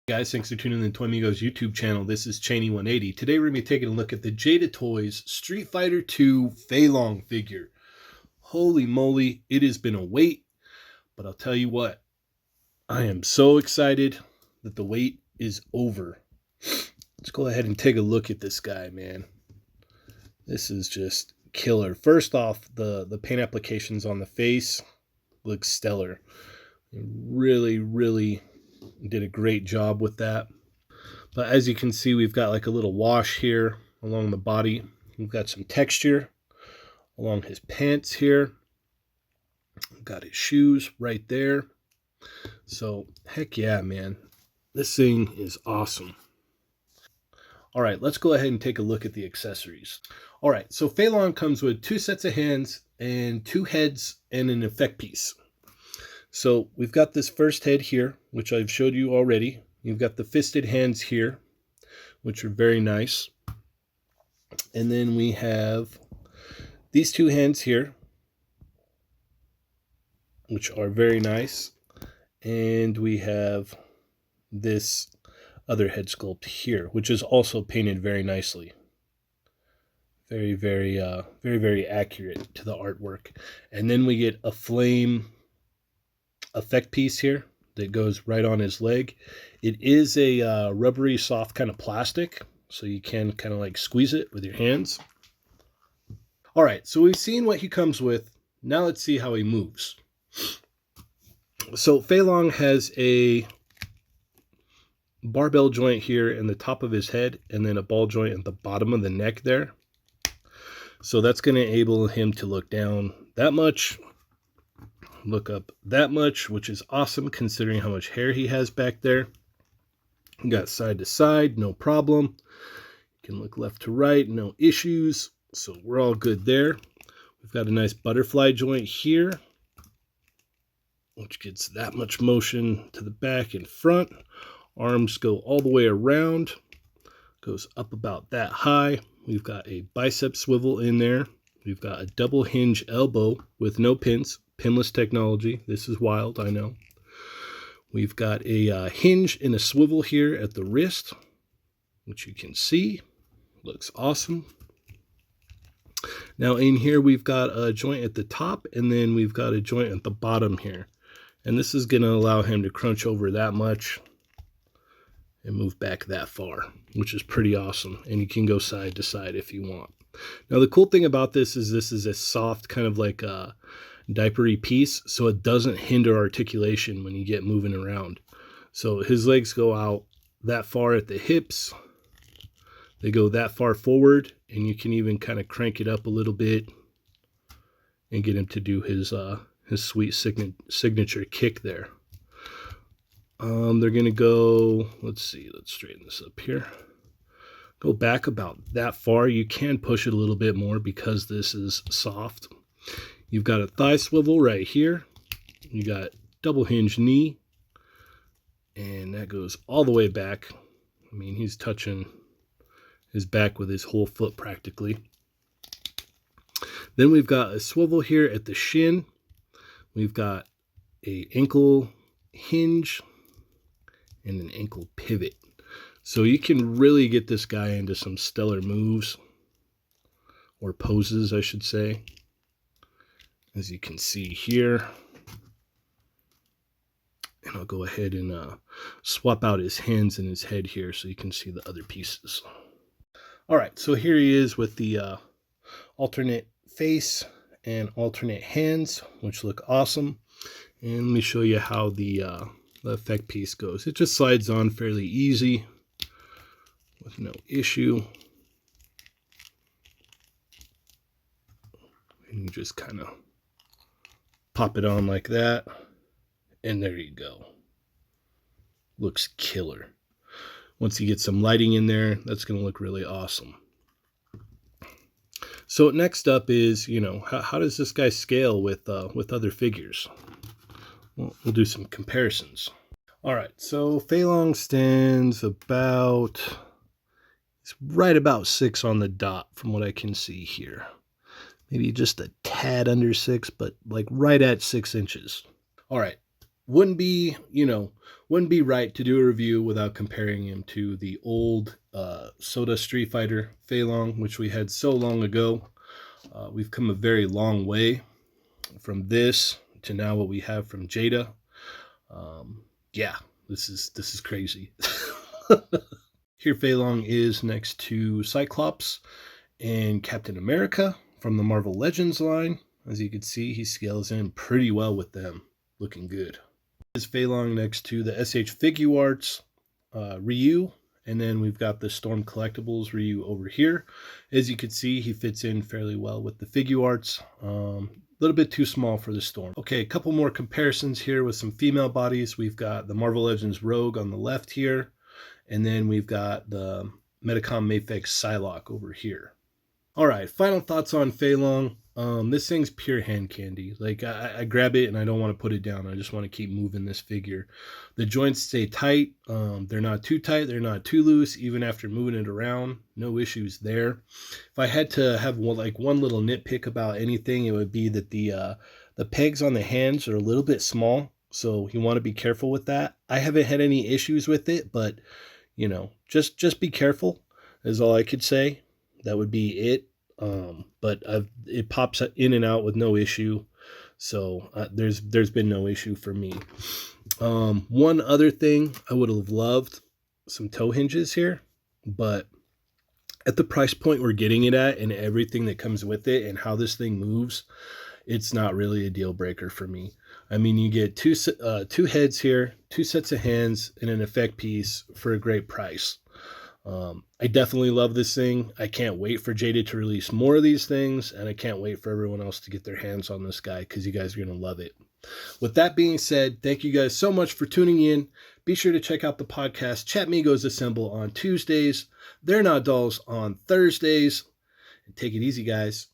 Guys, thanks for tuning in to Toy Amigos YouTube channel. This is Cheney 180. Today we're going to be taking a look at the Jada Toys Street Fighter 2 Fei Long figure. Holy moly, it has been a wait, but I'll tell you what, I am so excited that the wait is over. Let's go ahead and take a look at this guy, man. This is just killer. First off, the paint applications on the face look stellar. Really did a great job with that. But as you can see, we've got like a little wash here along the body. We've got some texture along his pants here. We've got his shoes right there. So heck yeah, man, this thing is awesome. All right, let's go ahead and take a look at the accessories. All right, so Fei Long comes with 2 sets of hands and 2 heads and an effect piece. So we've got this first head here, which I've showed you already. You've got the fisted hands here, which are very nice. And then we have these 2 hands here, which are very nice. And we have this other head sculpt here, which is also painted very nicely. Very accurate to the artwork. And then we get a flame effect piece here that goes right on his leg. It is a rubbery soft kind of plastic, so you can kind of like squeeze it with your hands. All right, so we've seen what he comes with. Now let's see how he moves. So Fei Long has a barbell joint here in the top of his head and then a ball joint at the bottom of the neck there. So that's going to enable him to look down that much, look up that much, which is awesome considering how much hair he has back there. We got side to side, no problem. You can look left to right, no issues. So we're all good there. We've got a nice butterfly joint here, which gets that much motion to the back and front. Arms go all the way around, goes up about that high. We've got a bicep swivel in there. We've got a double hinge elbow with no pins, pinless technology. This is wild, I know. We've got a hinge and a swivel here at the wrist, which you can see. Looks awesome. Now in here we've got a joint at the top and then we've got a joint at the bottom here. And this is going to allow him to crunch over that much and move back that far, which is pretty awesome. And you can go side to side if you want. Now the cool thing about this is a soft kind of like a diapery piece, so it doesn't hinder articulation when you get moving around. So his legs go out that far at the hips. They go that far forward, and you can even kind of crank it up a little bit and get him to do his sweet signature kick there. They're gonna go, let's see, let's straighten this up here. Go back about that far. You can push it a little bit more because this is soft. You've got a thigh swivel right here. You got double hinge knee, and that goes all the way back. I mean, he's touching his back with his whole foot practically. Then we've got a swivel here at the shin. We've got a ankle hinge and an ankle pivot. So you can really get this guy into some stellar moves, or poses, I should say. As you can see here. And I'll go ahead and swap out his hands and his head here so you can see the other pieces. All right, so here he is with the alternate face and alternate hands, which look awesome. And let me show you how the effect piece goes. It just slides on fairly easy with no issue. And you just kind of pop it on like that, and there you go. Looks killer. Once you get some lighting in there, that's going to look really awesome. So next up is, you know, how does this guy scale with other figures? Well, we'll do some comparisons. All right, so Fei Long stands about, it's right about 6 on the dot from what I can see here. Maybe just a tad under 6, but like right at 6 inches. All right, wouldn't be, wouldn't be right to do a review without comparing him to the old Soda Street Fighter Fei Long, which we had so long ago. We've come a very long way from this to now what we have from Jada. Yeah, this is crazy. Here Fei Long is next to Cyclops and Captain America from the Marvel Legends line. As you can see, he scales in pretty well with them, looking good. Is Fei Long next to the SH Figuarts Ryu, and then we've got the Storm Collectibles Ryu over here. As you can see, he fits in fairly well with the Figuarts. A little bit too small for the Storm. Okay, a couple more comparisons here with some female bodies. We've got the Marvel Legends Rogue on the left here, and then we've got the Medicom Mafex Psylocke over here. All right, final thoughts on Fei Long. This thing's pure hand candy. Like, I grab it and I don't want to put it down. I just want to keep moving this figure. The joints stay tight. They're not too tight. They're not too loose. Even after moving it around, no issues there. If I had to have one little nitpick about anything, it would be that the pegs on the hands are a little bit small. So you want to be careful with that. I haven't had any issues with it, but just be careful is all I could say. That would be it. But it pops in and out with no issue. So there's been no issue for me. One other thing, I would have loved some toe hinges here, but at the price point we're getting it at and everything that comes with it and how this thing moves, it's not really a deal breaker for me. I mean, you get two heads here, 2 sets of hands, and an effect piece for a great price. I definitely love this thing. I can't wait for Jada to release more of these things, and I can't wait for everyone else to get their hands on this guy because you guys are going to love it. With that being said, thank you guys so much for tuning in. Be sure to check out the podcast Chat Migos Assemble on Tuesdays. They're Not Dolls on Thursdays. And take it easy, guys.